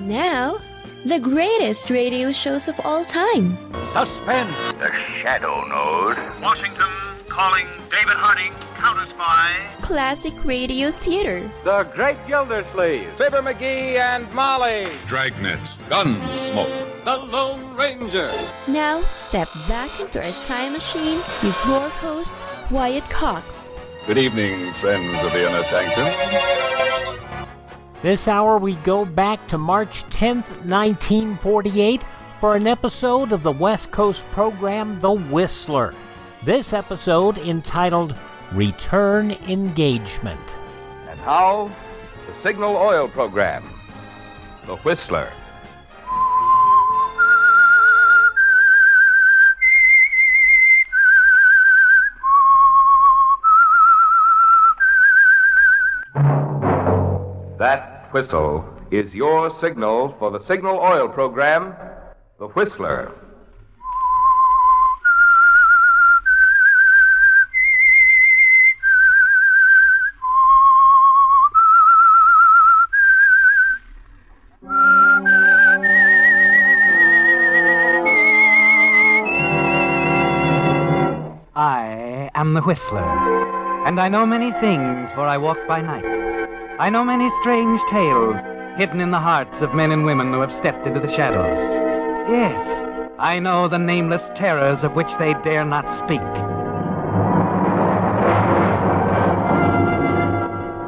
Now, the greatest radio shows of all time. Suspense. The Shadow Node. Washington calling David Harding, counter-spy. Classic radio theater. The Great Gildersleeve. Fibber McGee and Molly. Dragnet. Gunsmoke. The Lone Ranger. Now, step back into our time machine with your host, Wyatt Cox. Good evening, friends of the Inner Sanctum. This hour we go back to March 10th, 1948 for an episode of the West Coast program The Whistler. This episode entitled Return Engagement. And now, the Signal Oil Program, The Whistler. That whistle is your signal for the Signal Oil Program, The Whistler. I am the Whistler, and I know many things, for I walk by night. I know many strange tales hidden in the hearts of men and women who have stepped into the shadows. Yes, I know the nameless terrors of which they dare not speak.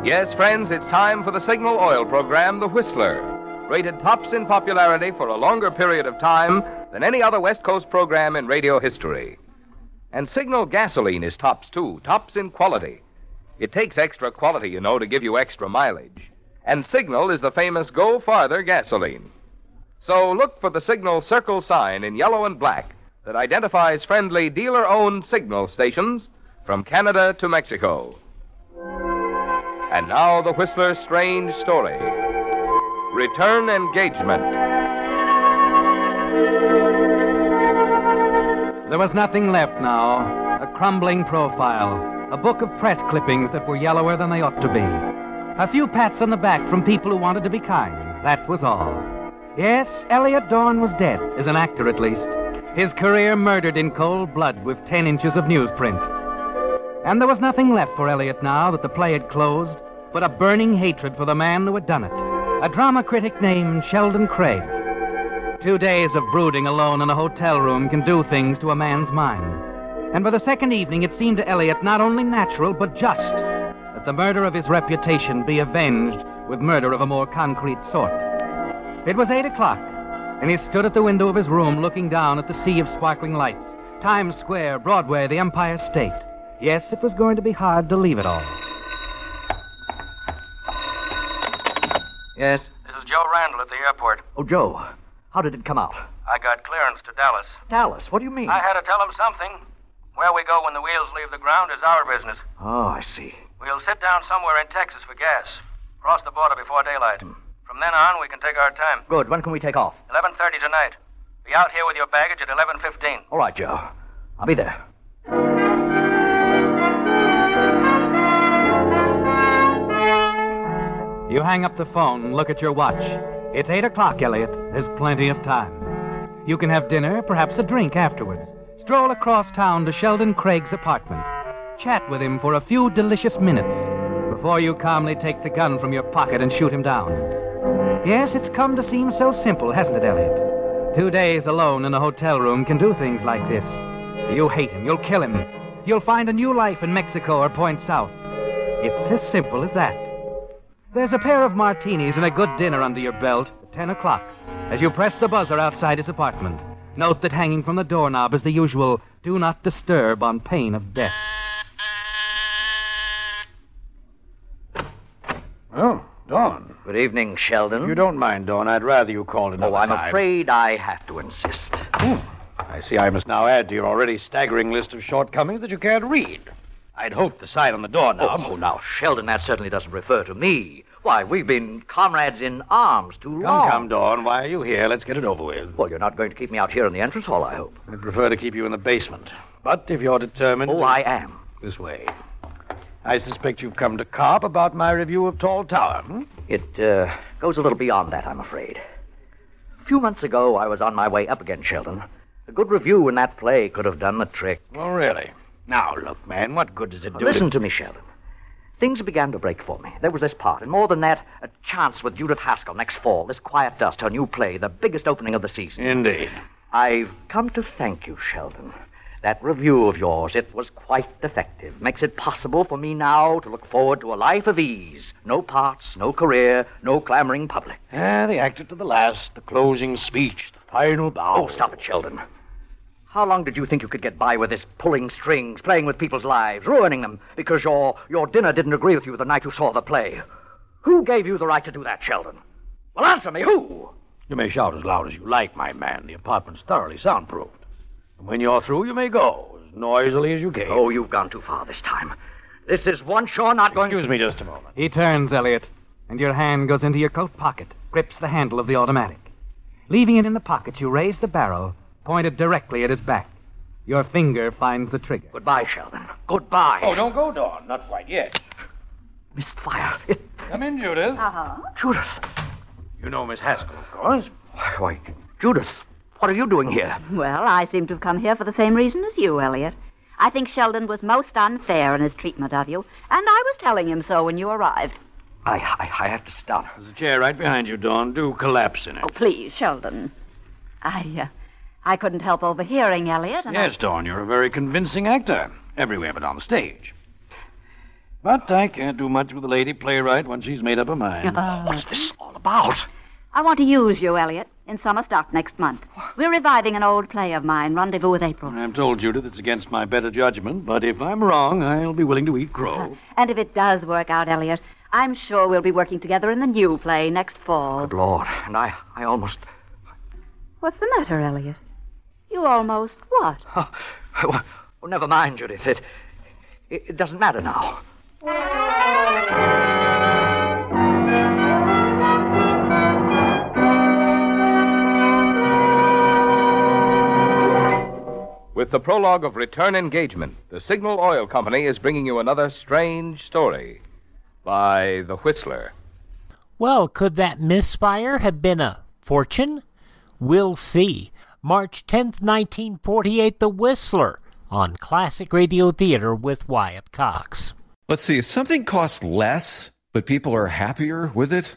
Yes, friends, it's time for the Signal Oil Program, The Whistler. Rated tops in popularity for a longer period of time than any other West Coast program in radio history. And Signal gasoline is tops, too, tops in quality. It takes extra quality, you know, to give you extra mileage. And Signal is the famous Go Farther gasoline. So look for the Signal circle sign in yellow and black that identifies friendly dealer-owned Signal stations from Canada to Mexico. And now the Whistler's strange story. Return Engagement. There was nothing left now. A crumbling profile. A book of press clippings that were yellower than they ought to be. A few pats on the back from people who wanted to be kind. That was all. Yes, Elliot Dorn was dead, as an actor at least. His career murdered in cold blood with 10 inches of newsprint. And there was nothing left for Elliot now that the play had closed but a burning hatred for the man who had done it. A drama critic named Sheldon Craig. 2 days of brooding alone in a hotel room can do things to a man's mind. And for the second evening, it seemed to Elliot not only natural, but just, that the murder of his reputation be avenged with murder of a more concrete sort. It was 8 o'clock, and he stood at the window of his room looking down at the sea of sparkling lights. Times Square, Broadway, the Empire State. Yes, it was going to be hard to leave it all. Yes? This is Joe Randall at the airport. Oh, Joe, how did it come out? I got clearance to Dallas. Dallas? What do you mean? I had to tell him something. Where we go when the wheels leave the ground is our business. Oh, I see. We'll sit down somewhere in Texas for gas. Cross the border before daylight. From then on, we can take our time. Good. When can we take off? 11:30 tonight. Be out here with your baggage at 11:15. All right, Joe. I'll be there. You hang up the phone, look at your watch. It's 8 o'clock, Elliot. There's plenty of time. You can have dinner, perhaps a drink afterwards. Stroll across town to Sheldon Craig's apartment. Chat with him for a few delicious minutes before you calmly take the gun from your pocket and shoot him down. Yes, it's come to seem so simple, hasn't it, Elliot? 2 days alone in a hotel room can do things like this. You hate him. You'll kill him. You'll find a new life in Mexico or Point South. It's as simple as that. There's a pair of martinis and a good dinner under your belt at 10 o'clock as you press the buzzer outside his apartment. Note that hanging from the doorknob is the usual "do not disturb" on pain of death. Oh, Dawn. Good evening, Sheldon. If you don't mind, Dawn, I'd rather you called another I'm time. afraid I have to insist. I see I must now add to your already staggering list of shortcomings that you can't read. I'd hoped the sign on the doorknob. Oh, now, Sheldon, that certainly doesn't refer to me. Why, we've been comrades in arms too long. Come, Dawn. Why are you here? Let's get it over with. Well, you're not going to keep me out here in the entrance hall, I hope. I'd prefer to keep you in the basement. But if you're determined... Oh, I am. This way. I suspect you've come to carp about my review of Tall Tower, It goes a little beyond that, I'm afraid. few months ago, I was on my way up again, Sheldon. A good review in that play could have done the trick. Oh, really? Now, look, man, what good does it do? Listen to me, Sheldon. Things began to break for me. There was this part, and more than that, a chance with Judith Haskell next fall. This Quiet Dust, her new play, the biggest opening of the season. Indeed. I've come to thank you, Sheldon. That review of yours, it was quite effective. Makes it possible for me now to look forward to a life of ease. No parts, no career, no clamoring public. The actor to the last, the closing speech, the final bow. Oh, stop it, Sheldon. How long did you think you could get by with this pulling strings, playing with people's lives, ruining them, because your dinner didn't agree with you the night you saw the play? Who gave you the right to do that, Sheldon? Well, answer me, who? You may shout as loud as you like, my man. The apartment's thoroughly soundproofed. And when you're through, you may go, as noisily as you came. Oh, you've gone too far this time. This is one sure not going... Excuse me just a moment. He turns, Elliot, and your hand goes into your coat pocket, grips the handle of the automatic. Leaving it in the pocket, you raise the barrel, pointed directly at his back. Your finger finds the trigger. Goodbye, Sheldon. Goodbye. Oh, don't go, Dawn. Not quite yet. Missed fire. Come in, Judith. Judith. You know Miss Haskell, of course. Why, Judith, what are you doing here? Well, I seem to have come here for the same reason as you, Elliot. I think Sheldon was most unfair in his treatment of you, and I was telling him so when you arrived. I have to stop. There's a chair right behind you, Dawn. Do collapse in it. Oh, please, Sheldon. I couldn't help overhearing, Elliot. And yes, Dawn, you're a very convincing actor. Everywhere but on the stage. But I can't do much with a lady playwright once she's made up her mind. What's this all about? I want to use you, Elliot, in summer stock next month. We're reviving an old play of mine, Rendezvous with April. I've told Judith it's against my better judgment, but if I'm wrong, I'll be willing to eat crow. And if it does work out, Elliot, I'm sure we'll be working together in the new play next fall. Good Lord, and I almost... What's the matter, Elliot? You almost what? Oh, well, never mind, Judith. It doesn't matter now. With the prologue of Return Engagement, the Signal Oil Company is bringing you another strange story by The Whistler. Well, could that misfire have been a fortune? We'll see. March 10th, 1948, The Whistler on Classic Radio Theater with Wyatt Cox. Let's see, if something costs less, but people are happier with it,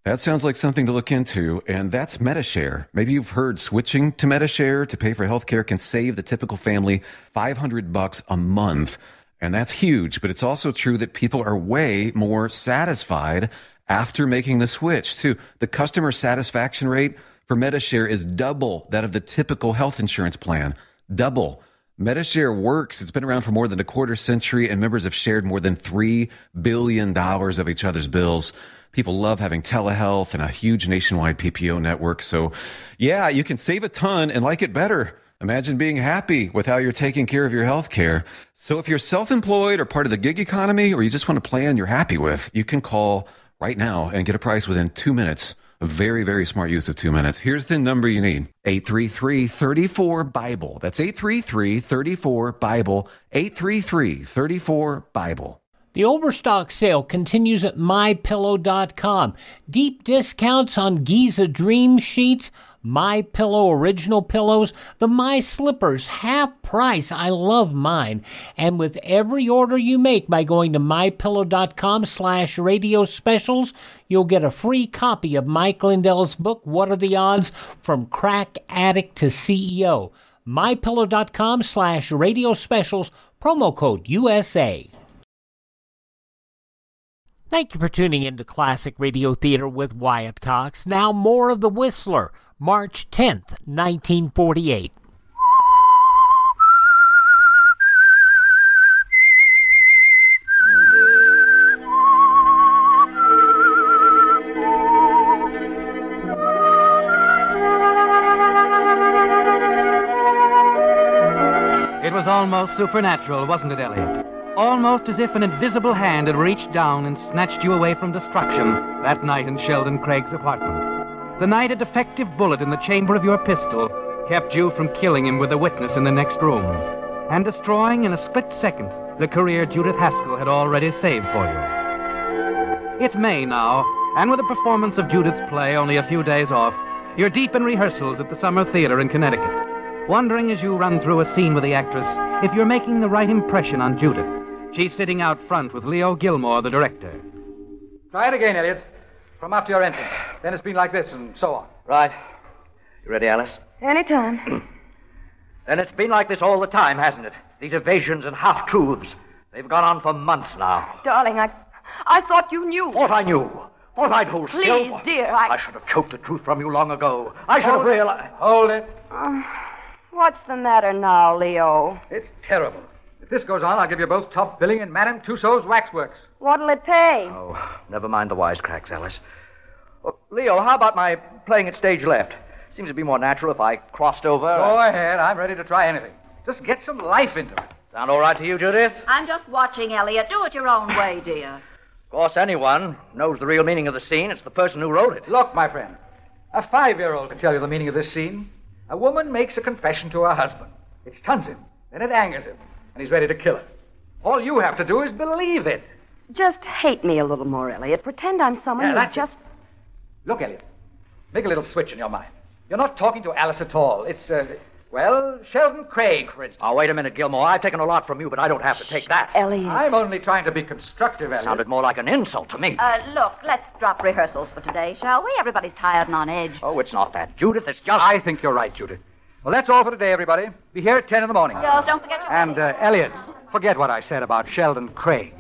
that sounds like something to look into, and that's MediShare. Maybe you've heard switching to MediShare to pay for healthcare can save the typical family $500 a month, and that's huge, but it's also true that people are way more satisfied after making the switch, too. The customer satisfaction rate for MediShare is double that of the typical health insurance plan. Double. MediShare works. It's been around for more than a quarter century, and members have shared more than $3 billion of each other's bills. People love having telehealth and a huge nationwide PPO network. So, yeah, you can save a ton and like it better. Imagine being happy with how you're taking care of your health care. So if you're self-employed or part of the gig economy, or you just want a plan you're happy with, you can call right now and get a price within 2 minutes. A very, very smart use of 2 minutes. Here's the number you need. 833-34-BIBLE. That's 833-34-BIBLE. 833-34-BIBLE. The Overstock sale continues at MyPillow.com. Deep discounts on Giza Dream Sheets, MyPillow Original Pillows, the My Slippers, half price. I love mine. And with every order you make by going to MyPillow.com/radio specials, you'll get a free copy of Mike Lindell's book, What Are the Odds? From Crack Addict to CEO. MyPillow.com/radio specials, promo code USA. Thank you for tuning in to Classic Radio Theater with Wyatt Cox. Now more of The Whistler, March 10th, 1948. It was almost supernatural, wasn't it, Elliot? Almost as if an invisible hand had reached down and snatched you away from destruction that night in Sheldon Craig's apartment. The night a defective bullet in the chamber of your pistol kept you from killing him with a witness in the next room, and destroying in a split second the career Judith Haskell had already saved for you. It's May now, and with the performance of Judith's play only a few days off, You're deep in rehearsals at the Summer Theater in Connecticut, wondering as you run through a scene with the actress if you're making the right impression on Judith. She's sitting out front with Leo Gilmore, the director. Try it again, Elliot. From after your entrance. Then it's been like this and so on. Right. You ready, Alice? Anytime. Then it's been like this all the time, hasn't it? These evasions and half-truths. They've gone on for months now. Darling, I thought you knew. Thought I knew. Thought I'd hold still. Please, dear, I should have choked the truth from you long ago. I should have realized... Hold it. What's the matter now, Leo? It's terrible. If this goes on, I'll give you both top billing in Madame Tussauds Waxworks. What'll it pay? Oh, never mind the wisecracks, Alice. Oh, Leo, how about my playing at stage left? Seems to be more natural if I crossed over. Go ahead. I'm ready to try anything. Just get some life into it. Sound all right to you, Judith? I'm just watching, Elliot. Do it your own way, dear. Of course, anyone knows the real meaning of the scene. It's the person who wrote it. Look, my friend, a 5-year-old can tell you the meaning of this scene. A woman makes a confession to her husband. It stuns him, then it angers him, and he's ready to kill her. All you have to do is believe it. Just hate me a little more, Elliot. Pretend I'm someone who just... Look, Elliot, make a little switch in your mind. You're not talking to Alice at all. It's, well, Sheldon Craig, for instance. Oh, wait a minute, Gilmore. I've taken a lot from you, but I don't have to take that. Elliot. I'm only trying to be constructive, Elliot. Sounded more like an insult to me. Look, let's drop rehearsals for today, shall we? Everybody's tired and on edge. Oh, it's not that, Judith. It's just... I think you're right, Judith. Well, that's all for today, everybody. Be here at 10 in the morning. Girls, don't forget to... And, Elliot, forget what I said about Sheldon Craig.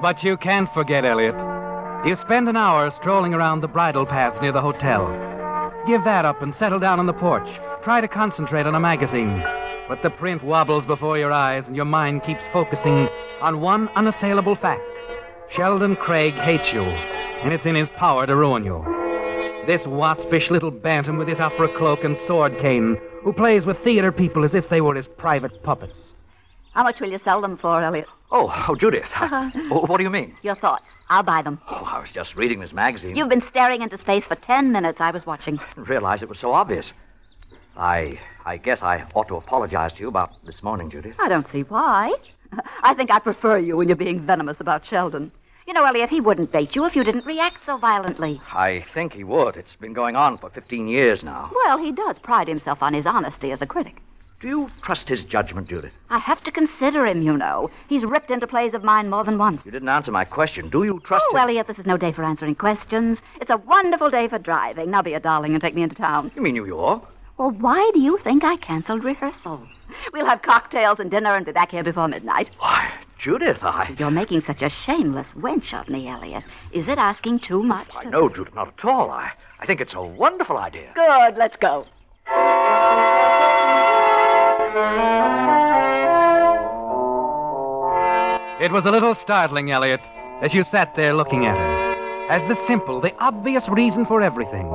But you can't forget, Elliot. You spend an hour strolling around the bridle paths near the hotel. Give that up and settle down on the porch. Try to concentrate on a magazine. But the print wobbles before your eyes and your mind keeps focusing on one unassailable fact. Sheldon Craig hates you, and it's in his power to ruin you. This waspish little bantam with his opera cloak and sword cane, who plays with theater people as if they were his private puppets. How much will you sell them for, Elliot? Oh, Judith. What do you mean? Your thoughts. I'll buy them. Oh, I was just reading this magazine. You've been staring into space for 10 minutes. I was watching. I didn't realize it was so obvious. I guess I ought to apologize to you about this morning, Judith. I don't see why. I think I prefer you when you're being venomous about Sheldon. You know, Elliot, he wouldn't bait you if you didn't react so violently. I think he would. It's been going on for 15 years now. Well, he does pride himself on his honesty as a critic. Do you trust his judgment, Judith? I have to consider him, you know. He's ripped into plays of mine more than once. You didn't answer my question. Do you trust him? Oh, Elliot, this is no day for answering questions. It's a wonderful day for driving. Now be a darling and take me into town. You mean New York? Well, why do you think I canceled rehearsals? We'll have cocktails and dinner and be back here before midnight. Why, Judith, You're making such a shameless wench of me, Elliot. Is it asking too much? No, Judith, not at all. I think it's a wonderful idea. Good, let's go. It was a little startling, Elliot, as you sat there looking at her, as the simple, the obvious reason for everything,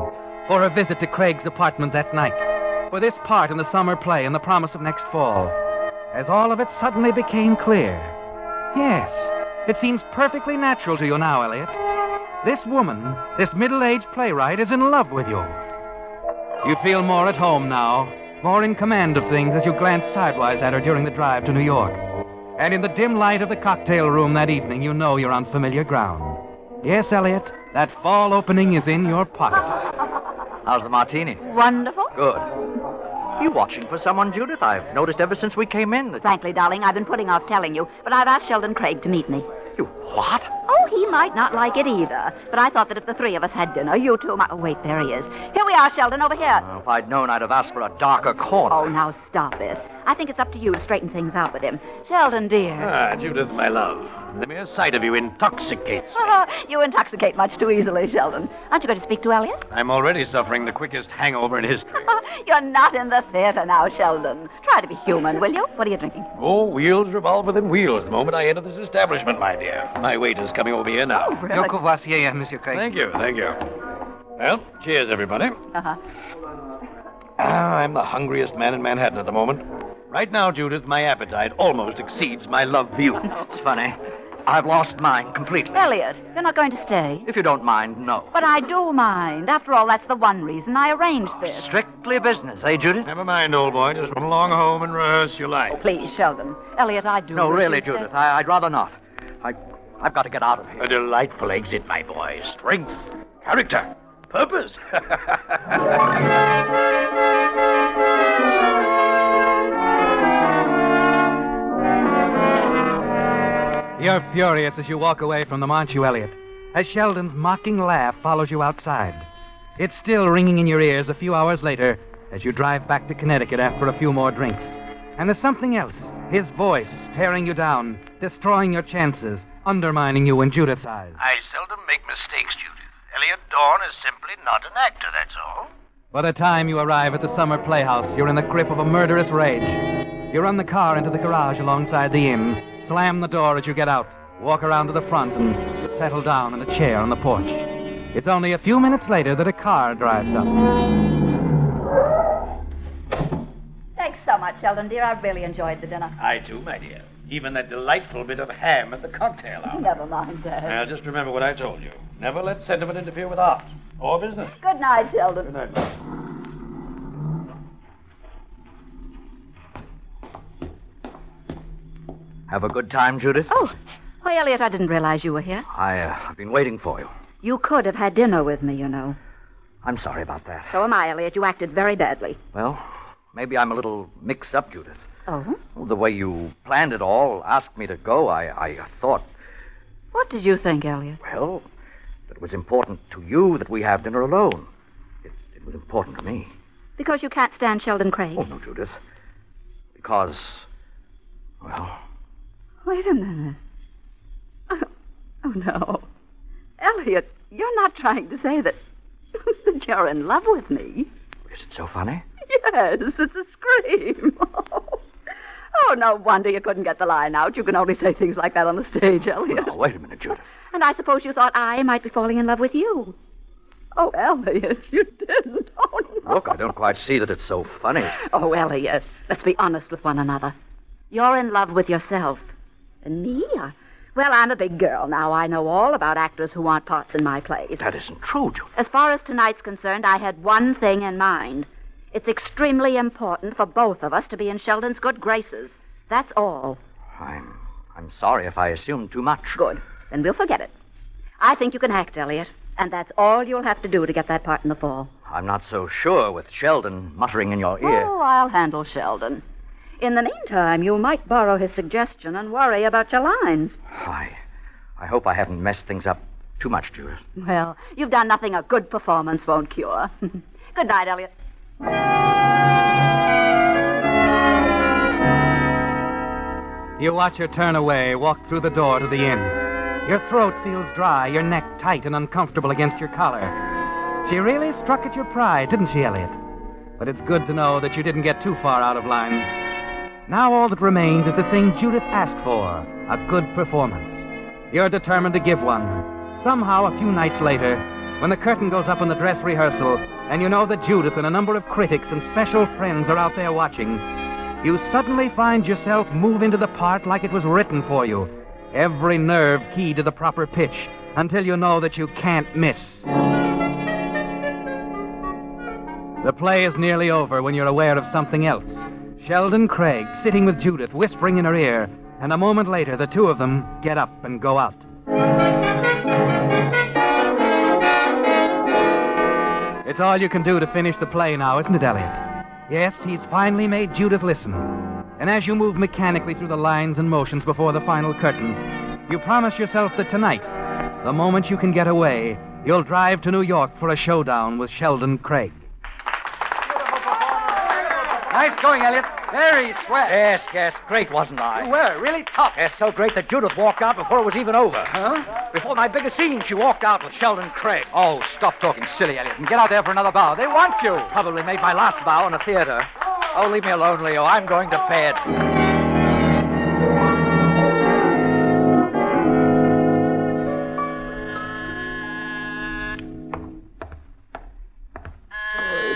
for her visit to Craig's apartment that night, for this part in the summer play and the promise of next fall, as all of it suddenly became clear. Yes, it seems perfectly natural to you now, Elliot. This woman, this middle-aged playwright, is in love with you. You feel more at home now, more in command of things as you glance sidewise at her during the drive to New York. And in the dim light of the cocktail room that evening, you know you're on familiar ground. Yes, Elliot, that fall opening is in your pocket. How's the martini? Wonderful. Good. You watching for someone, Judith? I've noticed ever since we came in that... Frankly, darling, I've been putting off telling you, but I've asked Sheldon Craig to meet me. You what? Oh, he might not like it either. But I thought that if the three of us had dinner, you two might... Oh, wait, there he is. Here we are, Sheldon, over here. If I'd known, I'd have asked for a darker corner. Oh, now stop it. I think it's up to you to straighten things out with him. Sheldon, dear. Judith, my love. The mere sight of you intoxicates me. You intoxicate much too easily, Sheldon. Aren't you going to speak to Elliot? I'm already suffering the quickest hangover in history. You're not in the theater now, Sheldon. Try to be human, will you? What are you drinking? Oh, wheels revolve within wheels the moment I enter this establishment, my dear. My waiter's coming over here now. Oh, really? Your courvoisier, Monsieur Craig. Thank you. Well, cheers, everybody. I'm the hungriest man in Manhattan at the moment. Right now, Judith, my appetite almost exceeds my love for you. It's funny. I've lost mine completely. Elliot, you're not going to stay? If you don't mind, no. But I do mind. After all, that's the one reason I arranged this. Strictly business, eh, Judith? Never mind, old boy. Just run along home and rehearse your life. Oh, please, Sheldon. Elliot, I do. No, really, Judith, I'd rather not. I've got to get out of here. A delightful exit, my boy. Strength, character, purpose. You're furious as you walk away from them, aren't you, Elliot? As Sheldon's mocking laugh follows you outside. It's still ringing in your ears a few hours later as you drive back to Connecticut after a few more drinks. And there's something else. His voice tearing you down, destroying your chances, undermining you in Judith's eyes. I seldom make mistakes, Judith. Elliot Dorn is simply not an actor, that's all. By the time you arrive at the summer playhouse, you're in the grip of a murderous rage. You run the car into the garage alongside the inn, slam the door as you get out, walk around to the front, and settle down in a chair on the porch. It's only a few minutes later that a car drives up. Thanks so much, Sheldon, dear. I've really enjoyed the dinner. I too, my dear. Even that delightful bit of ham at the cocktail hour. Never mind, Dad. Now, just remember what I told you. Never let sentiment interfere with art or business. Good night, Sheldon. Good night. Have a good time, Judith? Oh, why, Elliot, I didn't realize you were here. I've been waiting for you. You could have had dinner with me, you know. I'm sorry about that. So am I, Elliot. You acted very badly. Well, maybe I'm a little mixed up, Judith. Oh? The way you planned it all, asked me to go, I thought... What did you think, Elliot? Well, that it was important to you that we have dinner alone. It was important to me. Because you can't stand Sheldon Craig? Oh, no, Judith. Because, well... Wait a minute. Oh, no. Elliot, you're not trying to say that you're in love with me. Is it so funny? Yes, it's a scream. Oh, no wonder you couldn't get the line out. You can only say things like that on the stage, Elliot. No, wait a minute, Judith. And I suppose you thought I might be falling in love with you. Oh, Elliot, you didn't. Oh, no. Look, I don't quite see that it's so funny. Oh, Elliot, let's be honest with one another. You're in love with yourself. And me? Well, I'm a big girl now. I know all about actors who want parts in my plays. That isn't true, Judith. As far as tonight's concerned, I had one thing in mind. It's extremely important for both of us to be in Sheldon's good graces. That's all. I'm sorry if I assumed too much. Good. Then we'll forget it. I think you can act, Elliot. And that's all you'll have to do to get that part in the fall. I'm not so sure with Sheldon muttering in your ear. Oh, I'll handle Sheldon. In the meantime, you might borrow his suggestion and worry about your lines. I hope I haven't messed things up too much, Judith. Well, you've done nothing a good performance won't cure. Good night, Elliot. You watch her turn away, walk through the door to the inn. Your throat feels dry, your neck tight and uncomfortable against your collar. She really struck at your pride, didn't she, Elliot? But it's good to know that you didn't get too far out of line. Now all that remains is the thing Judith asked for, a good performance. You're determined to give one. Somehow, a few nights later, when the curtain goes up in the dress rehearsal, and you know that Judith and a number of critics and special friends are out there watching, you suddenly find yourself move into the part like it was written for you, every nerve keyed to the proper pitch, until you know that you can't miss. The play is nearly over when you're aware of something else. Sheldon Craig sitting with Judith, whispering in her ear, and a moment later, the two of them get up and go out. It's all you can do to finish the play now, isn't it, Elliot? Yes, he's finally made Judith listen. And as you move mechanically through the lines and motions before the final curtain, you promise yourself that tonight, the moment you can get away, you'll drive to New York for a showdown with Sheldon Craig. Nice going, Elliot. Very swell. Yes. Great, wasn't I? You were. Really tough. Yes, so great that Judith walked out before it was even over. Huh? Before my biggest scene, she walked out with Sheldon Craig. Oh, stop talking silly, Elliot, and get out there for another bow. They want you. Probably made my last bow in a theater. Oh, leave me alone, Leo. I'm going to bed.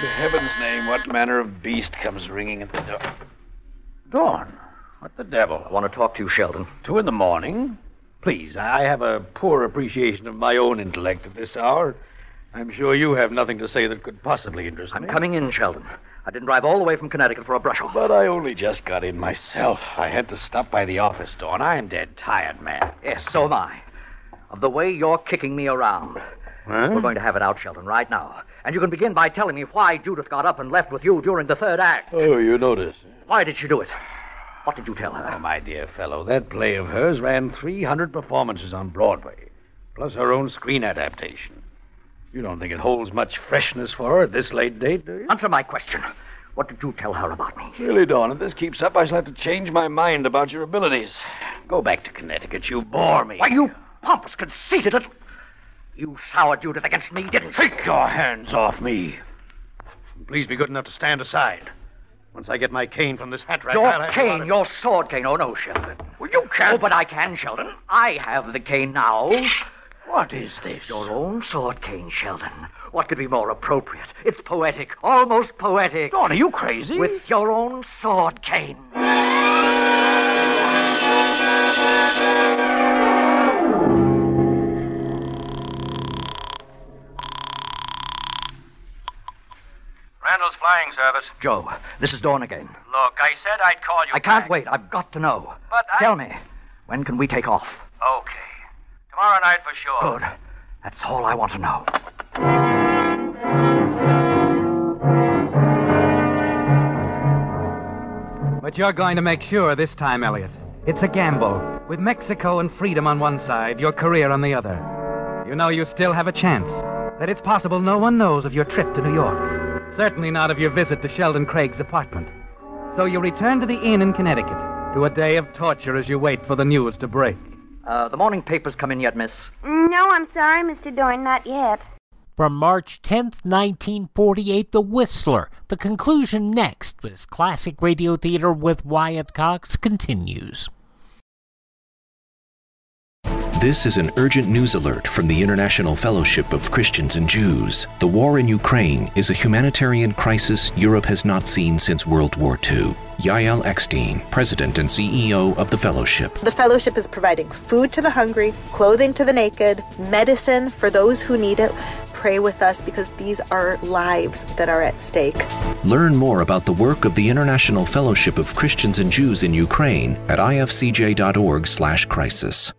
In heaven's name, what manner of beast comes ringing at the door? Dawn? What the devil? I want to talk to you, Sheldon. 2 a.m? Please, I have a poor appreciation of my own intellect at this hour. I'm sure you have nothing to say that could possibly interest me. I'm coming in, Sheldon. I didn't drive all the way from Connecticut for a brush-off. But I only just got in myself. I had to stop by the office, Dawn. I'm dead tired, man. Yes, so am I. of the way you're kicking me around. Huh? We're going to have it out, Sheldon, right now. And you can begin by telling me why Judith got up and left with you during the third act. Oh, you notice. Why did she do it? What did you tell her? Oh, my dear fellow, that play of hers ran 300 performances on Broadway, plus her own screen adaptation. You don't think it holds much freshness for her at this late date, do you? Answer my question. What did you tell her about me? Really, Dawn, if this keeps up, I shall have to change my mind about your abilities. Go back to Connecticut. You bore me. Why, you pompous, conceited little... You soured Judith against me, didn't you? Take your hands off me. And please be good enough to stand aside. Once I get my cane from this hat rack, Your I'll have cane, your sword cane. Oh, no, Sheldon. Well, you can't. Oh, but I can, Sheldon. I have the cane now. What is this? Your own sword cane, Sheldon. What could be more appropriate? It's poetic, almost poetic. Dawn, are you crazy? With your own sword cane. Randall's Flying Service. Joe, this is Dawn again. Look, I said I'd call you I can't back. wait. I've got to know. But Tell me, when can we take off? Okay. Tomorrow night for sure. Good. That's all I want to know. But you're going to make sure this time, Elliot. It's a gamble. With Mexico and freedom on one side, your career on the other. You know you still have a chance. That it's possible no one knows of your trip to New York. Certainly not of your visit to Sheldon Craig's apartment. So you return to the inn in Connecticut, to a day of torture as you wait for the news to break. The morning papers come in yet, miss? No, I'm sorry, Mr. Doyne, not yet. From March 10th, 1948, The Whistler. The conclusion next as Classic Radio Theater with Wyatt Cox continues. This is an urgent news alert from the International Fellowship of Christians and Jews. The war in Ukraine is a humanitarian crisis Europe has not seen since World War II. Yael Eckstein, President and CEO of the Fellowship. The Fellowship is providing food to the hungry, clothing to the naked, medicine for those who need it. Pray with us because these are lives that are at stake. Learn more about the work of the International Fellowship of Christians and Jews in Ukraine at ifcj.org/crisis.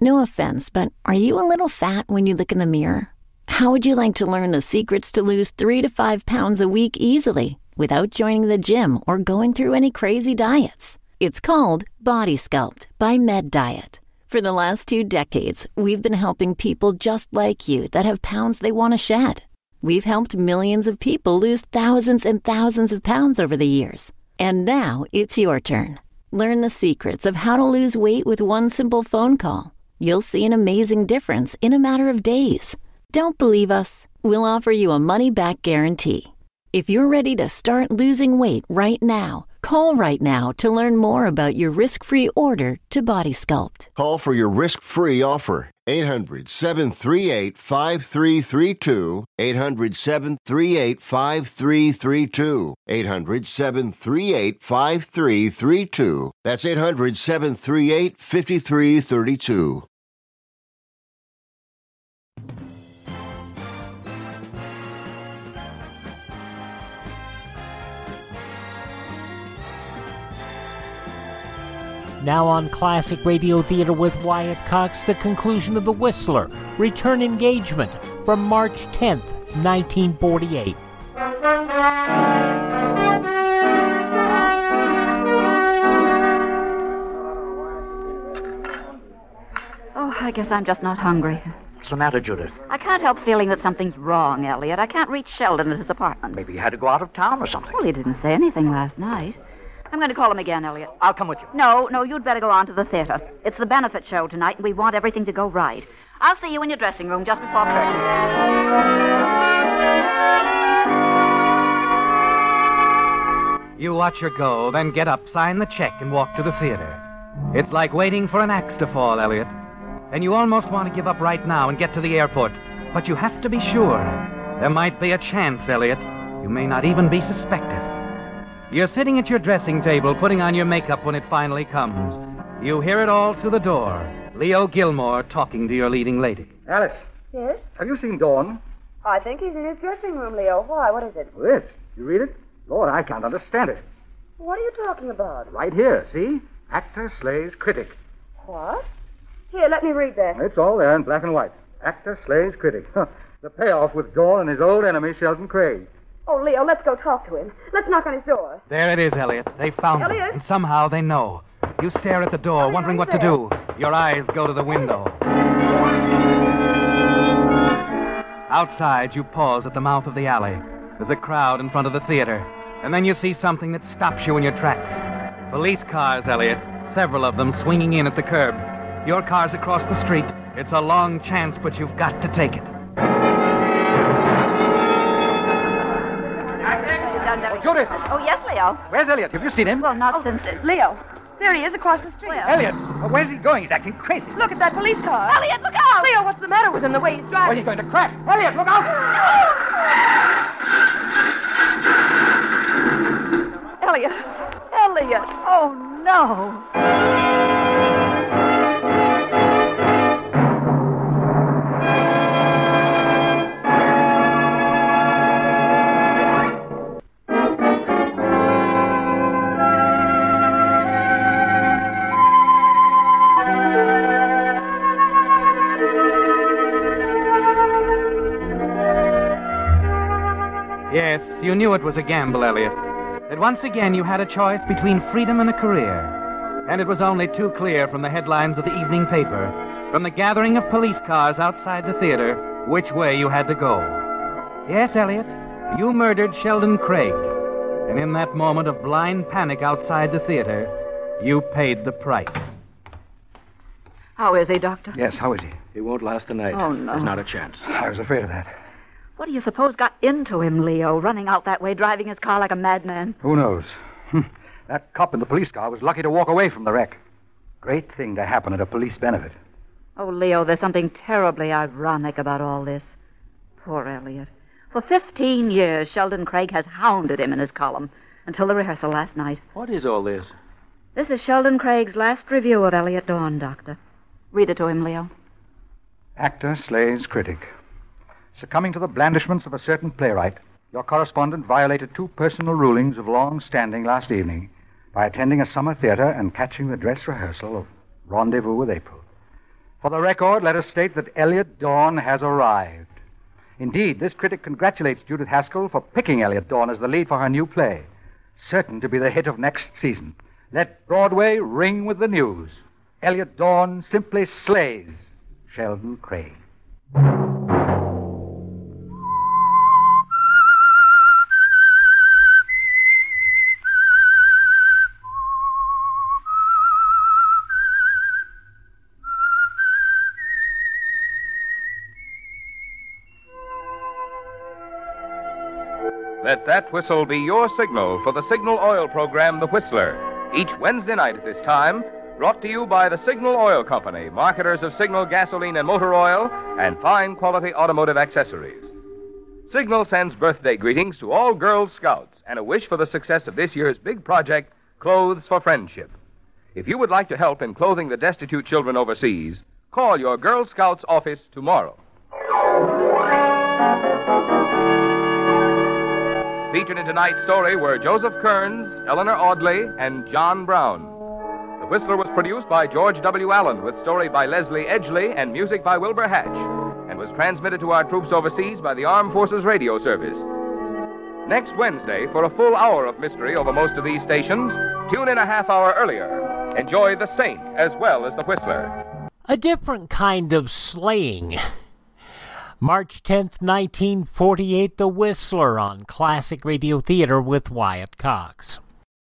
No offense, but are you a little fat when you look in the mirror? How would you like to learn the secrets to lose 3 to 5 pounds a week easily without joining the gym or going through any crazy diets? It's called Body Sculpt by Med Diet. For the last 2 decades, we've been helping people just like you that have pounds they want to shed. We've helped millions of people lose thousands and thousands of pounds over the years. And now it's your turn. Learn the secrets of how to lose weight with one simple phone call. You'll see an amazing difference in a matter of days. Don't believe us? We'll offer you a money-back guarantee. If you're ready to start losing weight right now, call right now to learn more about your risk-free order to Body Sculpt. Call for your risk-free offer. 800-738-5332. 800-738-5332. 800-738-5332. That's 800-738-5332. Now on Classic Radio Theater with Wyatt Cox, the conclusion of The Whistler, Return Engagement, from March 10th, 1948. Oh, I guess I'm just not hungry. What's the matter, Judith? I can't help feeling that something's wrong, Elliot. I can't reach Sheldon at his apartment. Maybe you had to go out of town or something. Well, he didn't say anything last night. I'm going to call him again, Elliot. I'll come with you. No, you'd better go on to the theater. It's the benefit show tonight, and we want everything to go right. I'll see you in your dressing room just before curtain. You watch her go, then get up, sign the check, and walk to the theater. It's like waiting for an axe to fall, Elliot. And you almost want to give up right now and get to the airport. But you have to be sure. There might be a chance, Elliot. You may not even be suspected. You're sitting at your dressing table, putting on your makeup when it finally comes. You hear it all through the door. Leo Gilmore talking to your leading lady. Alice. Yes? Have you seen Dawn? I think he's in his dressing room, Leo. Why? What is it? This. You read it? Lord, I can't understand it. What are you talking about? Right here, see? Actor slays critic. What? Here, let me read that. It's all there in black and white. Actor slays critic. The payoff with Dawn and his old enemy, Sheldon Craig. Oh, Leo, let's go talk to him. Let's knock on his door. There it is, Elliot. They found him. Elliot? And somehow they know. You stare at the door, wondering what to do. Your eyes go to the window. Outside, you pause at the mouth of the alley. There's a crowd in front of the theater. And then you see something that stops you in your tracks. Police cars, Elliot. Several of them swinging in at the curb. Your car's across the street. It's a long chance, but you've got to take it. Judith! Oh, yes, Leo. Where's Elliot? Have you seen him? Well, not since... Leo, there he is across the street. Elliot! Where's he going? He's acting crazy. Look at that police car. Elliot, look out! Leo, what's the matter with him, the way he's driving? Oh, he's going to crash. Elliot, look out! Elliot! Elliot! Oh, no! Yes, you knew it was a gamble, Elliot. That once again you had a choice between freedom and a career. And it was only too clear from the headlines of the evening paper, from the gathering of police cars outside the theater, which way you had to go. Yes, Elliot, you murdered Sheldon Craig. And in that moment of blind panic outside the theater, you paid the price. How is he, Doctor? Yes, how is he? He won't last the night. Oh, no. There's not a chance. I was afraid of that. What do you suppose got into him, Leo, running out that way, driving his car like a madman? Who knows? That cop in the police car was lucky to walk away from the wreck. Great thing to happen at a police benefit. Oh, Leo, there's something terribly ironic about all this. Poor Elliot. For 15 years, Sheldon Craig has hounded him in his column until the rehearsal last night. What is all this? This is Sheldon Craig's last review of Elliot Dawn, Doctor. Read it to him, Leo. Actor slays critic. Succumbing to the blandishments of a certain playwright, your correspondent violated 2 personal rulings of long standing last evening by attending a summer theater and catching the dress rehearsal of Rendezvous with April. For the record, let us state that Elliot Dawn has arrived. Indeed, this critic congratulates Judith Haskell for picking Elliot Dawn as the lead for her new play, certain to be the hit of next season. Let Broadway ring with the news. Elliot Dawn simply slays Sheldon Craig. Let that whistle be your signal for the Signal Oil program, The Whistler. Each Wednesday night at this time, brought to you by the Signal Oil Company, marketers of Signal gasoline and motor oil and fine quality automotive accessories. Signal sends birthday greetings to all Girl Scouts and a wish for the success of this year's big project, Clothes for Friendship. If you would like to help in clothing the destitute children overseas, call your Girl Scouts office tomorrow. Featured in tonight's story were Joseph Kearns, Eleanor Audley, and John Brown. The Whistler was produced by George W. Allen with story by Leslie Edgley and music by Wilbur Hatch, and was transmitted to our troops overseas by the Armed Forces Radio Service. Next Wednesday, for a full hour of mystery over most of these stations, tune in a half hour earlier. Enjoy The Saint as well as The Whistler. A different kind of slaying. March 10th, 1948, The Whistler on Classic Radio Theater with Wyatt Cox.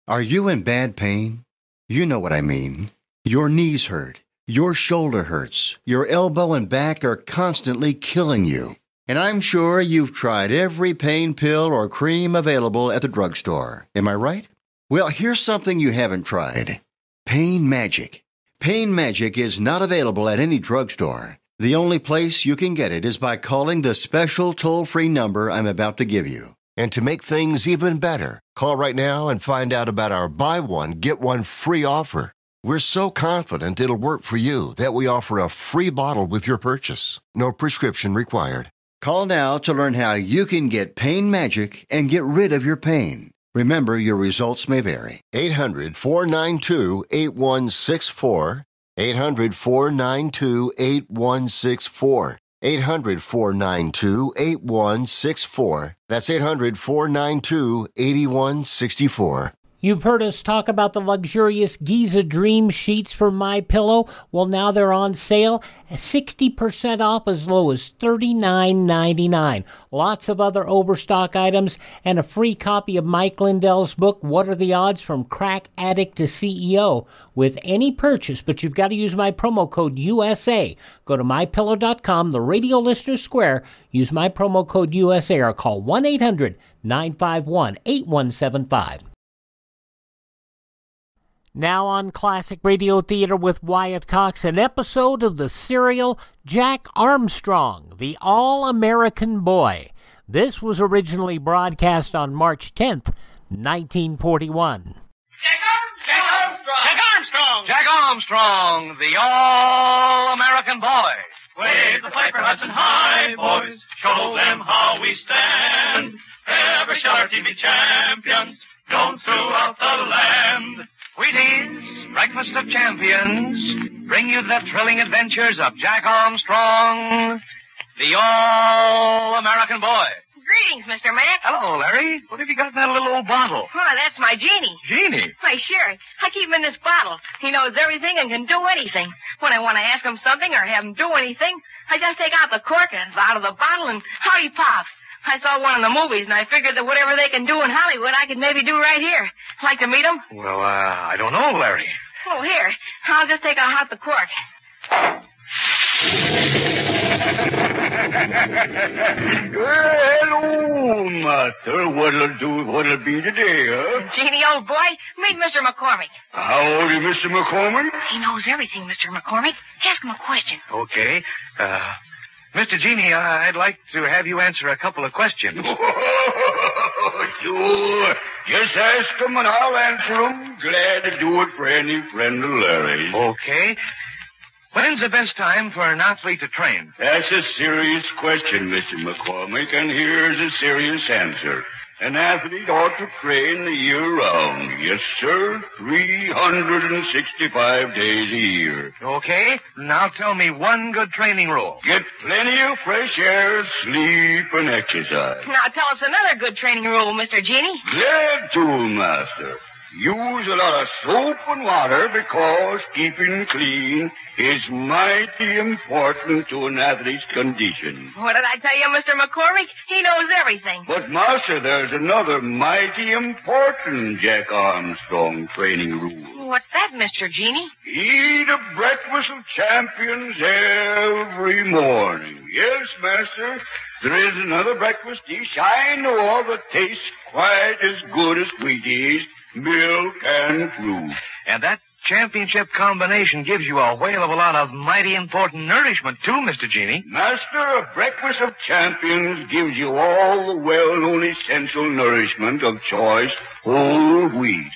Are you in bad pain? You know what I mean. Your knees hurt. Your shoulder hurts. Your elbow and back are constantly killing you. And I'm sure you've tried every pain pill or cream available at the drugstore. Am I right? Well, here's something you haven't tried. Pain Magic. Pain Magic is not available at any drugstore. The only place you can get it is by calling the special toll-free number I'm about to give you. And to make things even better, call right now and find out about our buy one, get one free offer. We're so confident it'll work for you that we offer a free bottle with your purchase. No prescription required. Call now to learn how you can get Pain Magic and get rid of your pain. Remember, your results may vary. 800-492-8164. 800-492-8164. 800-492-8164. That's 800-492-8164. You've heard us talk about the luxurious Giza Dream Sheets from MyPillow. Well, now they're on sale, 60% off as low as $39.99. Lots of other overstock items and a free copy of Mike Lindell's book, What Are the Odds from Crack Addict to CEO, with any purchase, but you've got to use my promo code USA. Go to MyPillow.com, the Radio Listener Square, use my promo code USA or call 1-800-951-8175. Now on Classic Radio Theater with Wyatt Cox, an episode of the serial Jack Armstrong, the All-American Boy. This was originally broadcast on March 10th, 1941. Jack Armstrong, the All-American Boy. Wave the flag for Hudson High, boys. Show them how we stand. Ever shall our team be champions, known throughout the land. Wheaties, breakfast of champions, bring you the thrilling adventures of Jack Armstrong, the All-American Boy. Greetings, Mr. Mac. Hello, Larry. What have you got in that little old bottle? Oh, that's my genie. Genie? Why, sure. I keep him in this bottle. He knows everything and can do anything. When I want to ask him something or have him do anything, I just take out the cork out of the bottle and out he pops. I saw one in the movies, and I figured that whatever they can do in Hollywood, I could maybe do right here. Like to meet him? Well, I don't know, Larry. Oh, here. I'll just take out the cork. Hello, Master. What'll be today, huh? Genie, old boy, meet Mr. McCormick. How old is Mr. McCormick? He knows everything, Mr. McCormick. Ask him a question. Okay. Mr. Genie, I'd like to have you answer a couple of questions. Sure. Just ask them and I'll answer them. Glad to do it for any friend of Larry's. Okay. When's the best time for an athlete to train? That's a serious question, Mr. McCormick, and here's a serious answer. An athlete ought to train the year round. Yes, sir. 365 days a year. Okay. Now tell me one good training rule. Get plenty of fresh air, sleep, and exercise. Now tell us another good training rule, Mr. Genie. Glad to, Master. Use a lot of soap and water because keeping clean is mighty important to an athlete's condition. What did I tell you, Mr. McCormick? He knows everything. But, Master, there's another mighty important Jack Armstrong training rule. What's that, Mr. Genie? Eat a breakfast of champions every morning. Yes, Master. There is another breakfast dish I know of that tastes quite as good as Wheaties, milk, and fruit. And that championship combination gives you a whale of a lot of mighty important nourishment, too, Mr. Genie. Master, a breakfast of champions gives you all the well-known essential nourishment of choice whole wheat.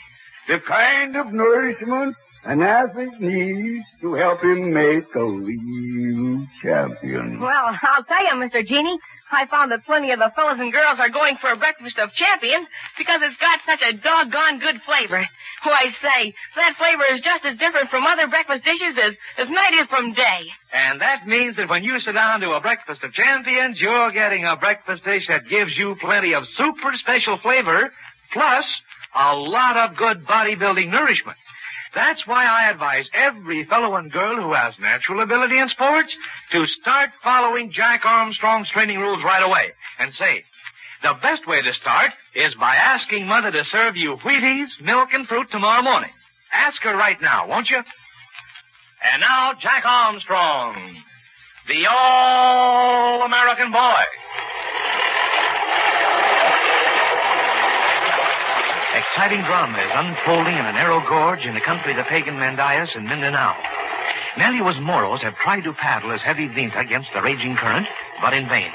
The kind of nourishment an athlete needs to help him make a real champion. Well, I'll tell you, Mr. Genie, I found that plenty of the fellas and girls are going for a breakfast of champions because it's got such a doggone good flavor. Why, say, that flavor is just as different from other breakfast dishes as night is from day. And that means that when you sit down to a breakfast of champions, you're getting a breakfast dish that gives you plenty of super special flavor, plus a lot of good bodybuilding nourishment. That's why I advise every fellow and girl who has natural ability in sports to start following Jack Armstrong's training rules right away. And say, the best way to start is by asking Mother to serve you Wheaties, milk, and fruit tomorrow morning. Ask her right now, won't you? And now, Jack Armstrong, the All-American Boy. Exciting drama is unfolding in a narrow gorge in the country of the pagan Mandias and Mindanao. Nellios Moros have tried to paddle his heavy vinta against the raging current, but in vain.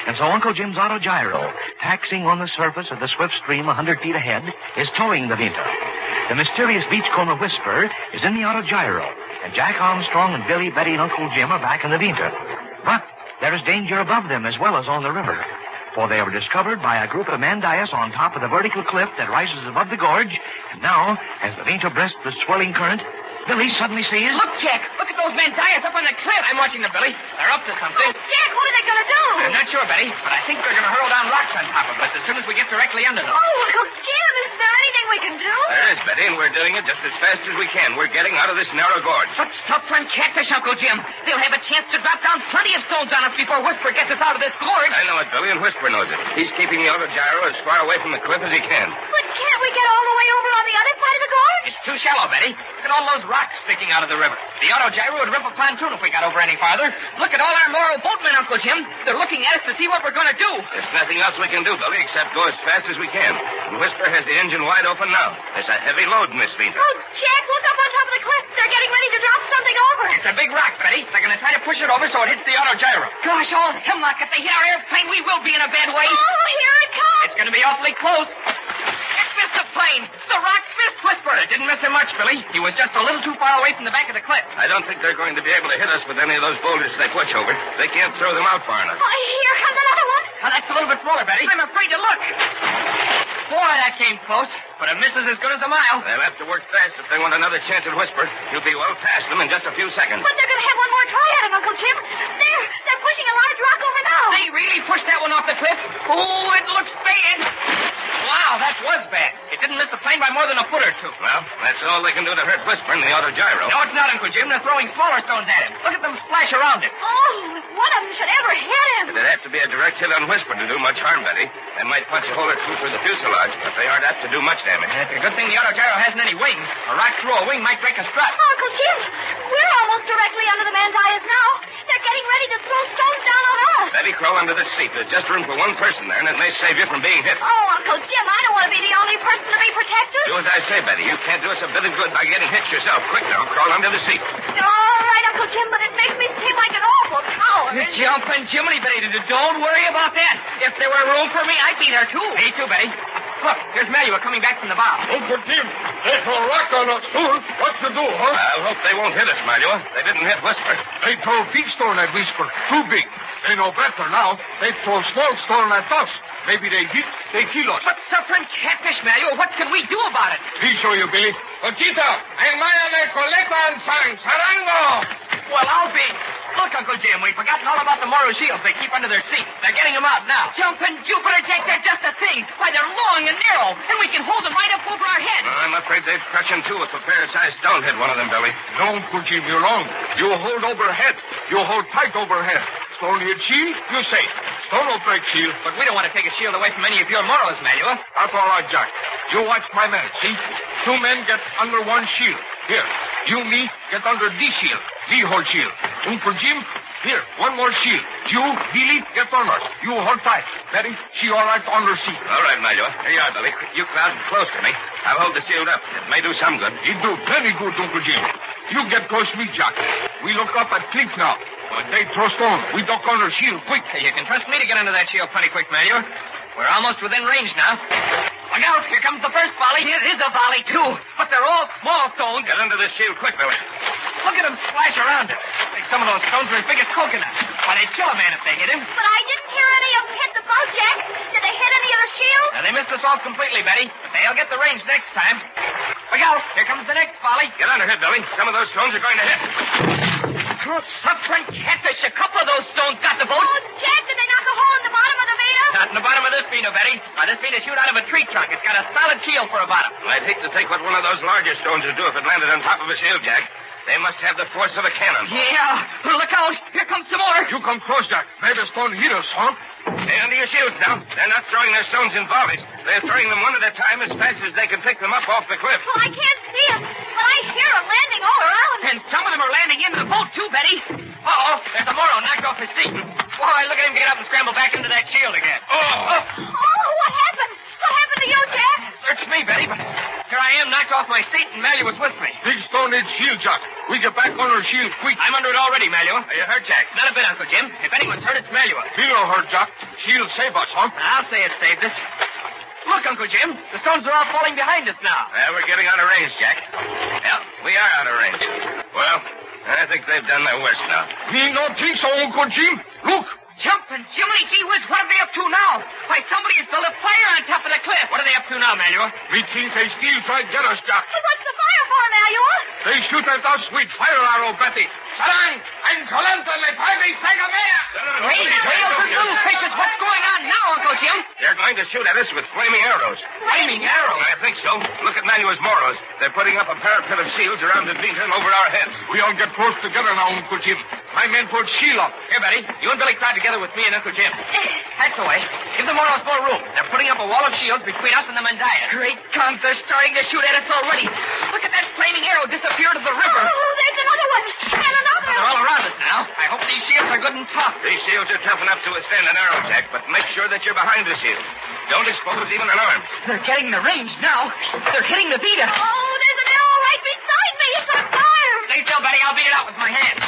And so Uncle Jim's autogyro, taxing on the surface of the swift stream 100 feet ahead, is towing the vinta. The mysterious beachcomber Whisper is in the autogyro, and Jack Armstrong and Billy, Betty, and Uncle Jim are back in the vinta. But there is danger above them as well as on the river. For they were discovered by a group of Mandias on top of the vertical cliff that rises above the gorge. And now, as the Vinta breasts the swirling current, Billy suddenly sees... Look, Jack. Look at those mandias up on the cliff. I'm watching them, Billy. They're up to something. Oh, Jack, what are they going to do? I'm not sure, Betty, but I think they're going to hurl down rocks on top of us as soon as we get directly under them. Oh, Uncle Jim, is there anything we can do? There is, Betty, and we're doing it just as fast as we can. We're getting out of this narrow gorge. But tough-front catfish, Uncle Jim. They'll have a chance to drop down plenty of stones on us before Whisper gets us out of this gorge. I know it, Billy, and Whisper knows it. He's keeping the autogyro as far away from the cliff as he can. But can't we get all the way over on the other side of the gorge? It's too shallow, Betty. Look at all those rocks sticking out of the river. The autogyro would rip a pontoon if we got over any farther. Look at all our loyal boatmen, Uncle Jim. They're looking at us to see what we're going to do. There's nothing else we can do, Billy, except go as fast as we can. And Whisper has the engine wide open now. There's a heavy load in this feeder. Oh, Jack, look up on top of the cliff. They're getting ready to drop something over. It's a big rock, Betty. They're going to try to push it over so it hits the autogyro. Gosh, all hemlock, if they hit our airplane, we will be in a bad way. Oh, here it comes. It's going to be awfully close. It missed the plane. The rock missed Whisper. It didn't miss him much, Billy. He was just a little too far away from the back of the cliff. I don't think they're going to be able to hit us with any of those boulders they push over. They can't throw them out far enough. Oh, here comes another one. Now, that's a little bit smaller, Betty. I'm afraid to look. Boy, that came close. But a miss is as good as a mile. They'll have to work fast if they want another chance at Whisper. He'll be well past them in just a few seconds. But they're going to have one more try at him, Uncle Jim. They're pushing a large rock over now. They really pushed that one off the cliff? Oh, it looks bad. Wow, that was bad. It didn't miss the plane by more than a foot or two. Well, that's all they can do to hurt Whisper in the autogyro. No, it's not, Uncle Jim. They're throwing smaller stones at him. Look at them splash around him. Oh, if one of them should ever hit him. It'd have to be a direct hit on Whisper to do much harm, Betty. They might punch a hole or two through the fuselage, but they aren't apt to do much damage. It's a good thing the autogyro hasn't any wings. A rock through a wing might break a strut. Oh, Uncle Jim, we're almost directly under the mandias now. They're getting ready to throw stones down on us. Betty, crawl under the seat. There's just room for one person there, and it may save you from being hit. Oh, Uncle Jim, I don't want to be the only person to be protected. Do as I say, Betty. You can't do us a bit of good by getting hit yourself. Quick now, crawl under the seat. All right, Uncle Jim, but it makes me seem like an awful coward. You're jumping, Jiminy, Betty. Don't worry about that. If there were room for me, I'd be there, too. Me too, Betty. Look, here's Melua coming back from the bow. Uncle Jim, they throw a rock on us soon. What to do, huh? I hope they won't hit us, Melua. They didn't hit Whisper. They throw big stone at Whisper. Too big. They know better now. They throw small stone at us. Maybe they hit, they kill us. But suffering catfish, Melua, what can we do about it? We show you, Billy. Otita, en maya de coleta and sang, sarango! Well, I'll be. Look, Uncle Jim, we've forgotten all about the Moro shields they keep under their seats. They're getting them out now. Jumping Jupiter, Jack, they're just a thing. Why, they're long and narrow, and we can hold them right up over our heads. I'm afraid they'd crush him, too, if a pair-sized stone hit one of them, Billy. No, Uncle Jim, you're wrong. You hold overhead. You hold tight overhead. Stone hit shield, you safe. Stone will break shield. But we don't want to take a shield away from any of your Moros, Melua. That's all right, Jack. You watch my men, see? 2 men get under one shield. Here, you, me, get under this shield. We hold shield. Uncle Jim, here, one more shield. You, Billy, get on us. You hold tight. Betty, she all right on her seat. All right, Melua. Here you are, Billy. You crowd close to me. I'll hold the shield up. It may do some good. It do plenty good, Uncle Jim. You get close to me, Jack. We look up at cliff now. When they throw stone, we duck under shield quick. Hey, you can trust me to get under that shield plenty quick, Melua. We're almost within range now. Look out, here comes the first volley. It is a volley, too. But they're all small stones. Get under the shield quick, Billy. Look at them splash around it. Like some of those stones are as big as coconuts. Why, they'd kill a man if they hit him. But I didn't hear any of them hit the boat, Jack. Did they hit any of the shield? Now, they missed us all completely, Betty. But they'll get the range next time. Look out, here comes the next volley. Get under here, Billy. Some of those stones are going to hit. Oh, suffering catfish. A couple of those stones got the boat. Oh, Jack, did they knock a hole in the bottom of the Veda? Not in the bottom of this Veda, Betty. This Veda shoot out of a tree trunk. It's got a solid keel for a bottom. I'd hate to take what one of those larger stones would do if it landed on top of a shield, Jack. They must have the force of a cannon. Yeah. Look out. Here comes some more. You come close, Jack. Maybe a stone hit us, huh? Stay under your shields now. They're not throwing their stones in volleys. They're throwing them one at a time as fast as they can pick them up off the cliff. Well, I can't see them, but I hear them landing all around. And some of them are landing into the boat, too, Betty. Uh-oh. There's a Moro knocked off his seat. Boy, look at him get up and scramble back into that shield again. Oh, what happened? What happened to you, Jack? Search me, Betty, but here I am knocked off my seat and Melua was with me. Big stone hit shield, Jack. We get back on our shield quick. I'm under it already, Melua. Are you hurt, Jack? Not a bit, Uncle Jim. If anyone's hurt, it's Melua. He no hurt, Jack. Shield save us, huh? I'll say it saved us. Look, Uncle Jim. The stones are all falling behind us now. Well, we're getting out of range, Jack. Yeah, we are out of range. Well, I think they've done their worst now. Me no think so, Uncle Jim. Look. Jumping Jiminy gee whiz, what are they up to now? Why, somebody has built a fire on top of the cliff. What are they up to now, Melua? Me think they still try to get us, Jack. Hey, what's the fire for, Melua? They shoot at us with fire arrow, Betty. Sarang and Colanta le Padre Sagamea. Great whales and little fishes. What's going on now, Uncle Jim? They're going to shoot at us with flaming arrows. Flaming arrows? I think so. Look at Manuel's moros. They're putting up a parapet of shields around the Vita and over our heads. We all get close together now, Uncle Jim. My men put shield up. Here, Betty. You and Billy crowd together with me and Uncle Jim. That's the way. Give the moros more room. They're putting up a wall of shields between us and the Mandayas. Great guns. They're starting to shoot at us already. Look at that flaming arrow disappear to the river. Oh, there's another one. And another. They're all around us now. I hope these shields are good and tough. These shields are tough enough to withstand an arrow, Jack, but make sure that you're behind the shield. Don't expose even an arm. They're getting the range now. They're hitting the Vita. Oh, there's an arrow right beside me. It's on fire. Stay still, Betty. I'll beat it out with my hands.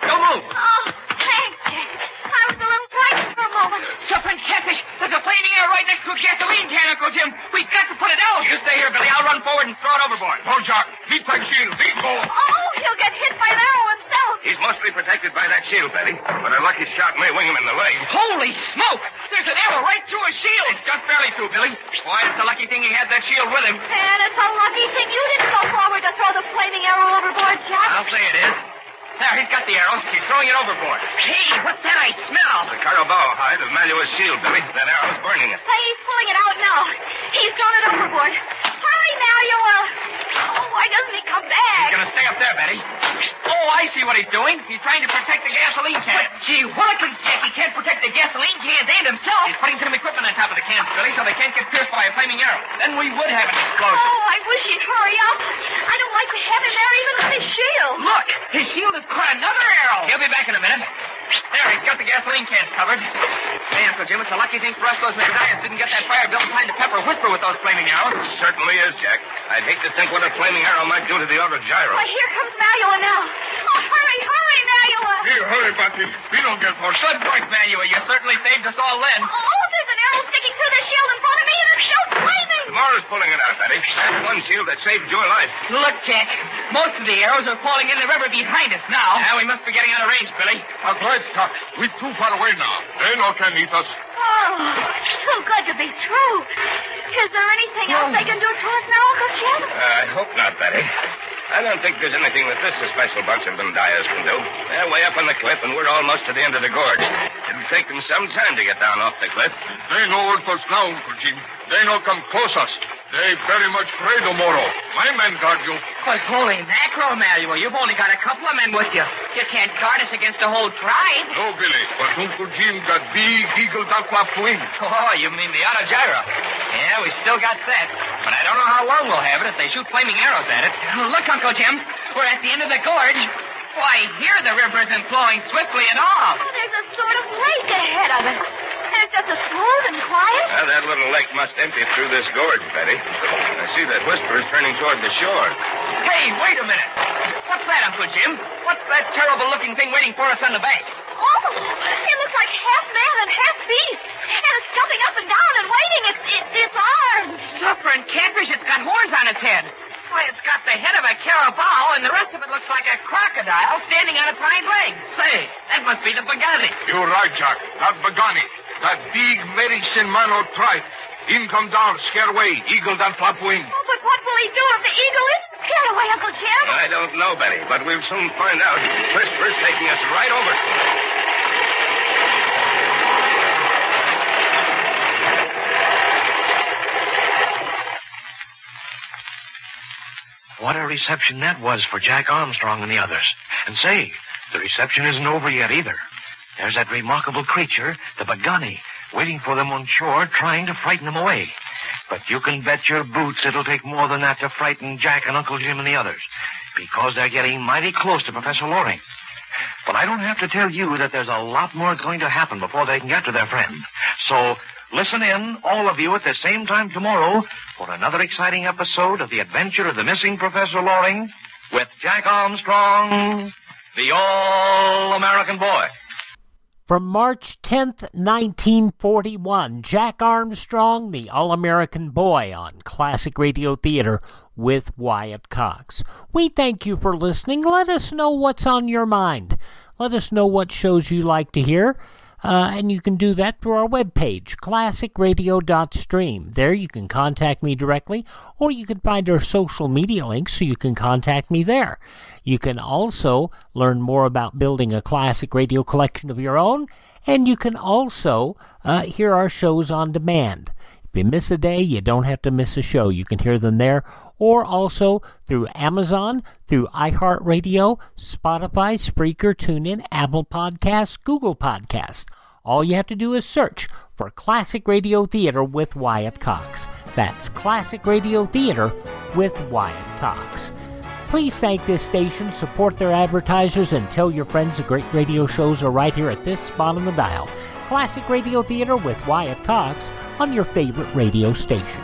Don't move. Oh, thanks, Jack. I was a little frightened for a moment. Suffering catfish. There's a flaming arrow right next to a gasoline can, Uncle Jim. We've got to put it out. You stay here, Billy. I'll run forward and throw it overboard. No, Jack. Meet that shield. Lead go. Oh, he'll get hit by an arrow himself. He's mostly protected by that shield, Betty. But a lucky shot may wing him in the leg. Holy smoke! There's an arrow right through his shield. It's just barely through, Billy. Why, it's a lucky thing he had that shield with him. And it's a lucky thing you didn't go forward to throw the flaming arrow overboard, Jack. I'll say it is. There, he's got the arrow. He's throwing it overboard. Hey, what's that I smell? The carabao hide of Manuel's shield, Billy. That arrow's burning it. He's pulling it out now. He's thrown it overboard. Hurry, Manuel. Oh, why doesn't he come back? He's going to stay up there, Betty. Oh, I see what he's doing. He's trying to protect the gasoline can. But, gee whillikins, Jack, he can't protect the gasoline cans and himself. He's putting some equipment on top of the cans, Billy, so they can't get pierced by a flaming arrow. Then we would have an explosion. Oh, I wish he'd hurry up. I don't like to have him there even with his shield. Look, his shield has caught another arrow. He'll be back in a minute. There, he's got the gasoline cans covered. Hey, Uncle Jim, it's a lucky thing for us those Mandayas didn't get that fire built in time to pepper Whisper with those flaming arrows. It certainly is, Jack. I'd hate to think what a flaming arrow might do to the other gyro. Why, here comes Manuel now. Oh, hurry, Manuel. Here, hurry, Bucky. We don't get more. Good work, Manuel. You certainly saved us all then. Oh, there's an arrow sticking through the shield in front of me, and it's still flaming. Tomorrow's pulling it out, Betty. That's one shield that saved your life. Look, Jack. Most of the arrows are falling in the river behind us now. Now we must be getting out of range, Billy. That's right, Tuck. We're too far away now. They no can eat us. Oh, too good to be true. Is there anything else they can do to us now, Uncle Jim? I hope not, Betty. I don't think there's anything that this special bunch of Mandayas can do. They're way up on the cliff, and we're almost to the end of the gorge. It'll take them some time to get down off the cliff. They know what us now, Uncle Jim. They no come close us. They very much afraid of Moro. My men guard you. But holy mackerel, Manuel, you've only got a couple of men with you. You can't guard us against a whole tribe. No, Billy, but Uncle Jim got big eagle duck-flap wing. Oh, you mean the auto gyro? Yeah, we still got that. But I don't know how long we'll have it if they shoot flaming arrows at it. Look, Uncle Jim, we're at the end of the gorge. Why, here the river isn't flowing swiftly at all. Oh, there's a sort of lake ahead of us. And it's just as smooth and quiet. Well, that little lake must empty through this gorge, Betty. I see that Whisper is turning toward the shore. Hey, wait a minute. What's that, Uncle Jim? What's that terrible-looking thing waiting for us on the bank? Oh, it looks like half man and half beast. And it's jumping up and down and waiting. It's arms. Suffering catfish, it's got horns on its head. Why, it's got the head of a carabao, and the rest of it looks like a crocodile standing on its hind legs. Say, that must be the Bagani. You're right, Jack. That Bagani. That big medicine man or tribe. In come down, scare away, eagle down flap wing. Oh, but what will he do if the eagle isn't scared away, Uncle Jim? I don't know, Betty, but we'll soon find out. Whisper's taking us right over. What a reception that was for Jack Armstrong and the others. And say, the reception isn't over yet either. There's that remarkable creature, the Bagani, waiting for them on shore, trying to frighten them away. But you can bet your boots it'll take more than that to frighten Jack and Uncle Jim and the others, because they're getting mighty close to Professor Loring. But I don't have to tell you that there's a lot more going to happen before they can get to their friend. So listen in, all of you, at the same time tomorrow for another exciting episode of The Adventure of the Missing Professor Loring with Jack Armstrong, the All-American Boy. From March 10th, 1941, Jack Armstrong, the All-American Boy on Classic Radio Theater with Wyatt Cox. We thank you for listening. Let us know what's on your mind. Let us know what shows you like to hear. And you can do that through our webpage, classicradio.stream. There you can contact me directly, or you can find our social media links so you can contact me there. You can also learn more about building a classic radio collection of your own, and you can also hear our shows on demand. If you miss a day, you don't have to miss a show. You can hear them there, or also through Amazon, through iHeartRadio, Spotify, Spreaker, TuneIn, Apple Podcasts, Google Podcasts. All you have to do is search for Classic Radio Theater with Wyatt Cox. That's Classic Radio Theater with Wyatt Cox. Please thank this station, support their advertisers, and tell your friends the great radio shows are right here at this spot on the dial. Classic Radio Theater with Wyatt Cox on your favorite radio station.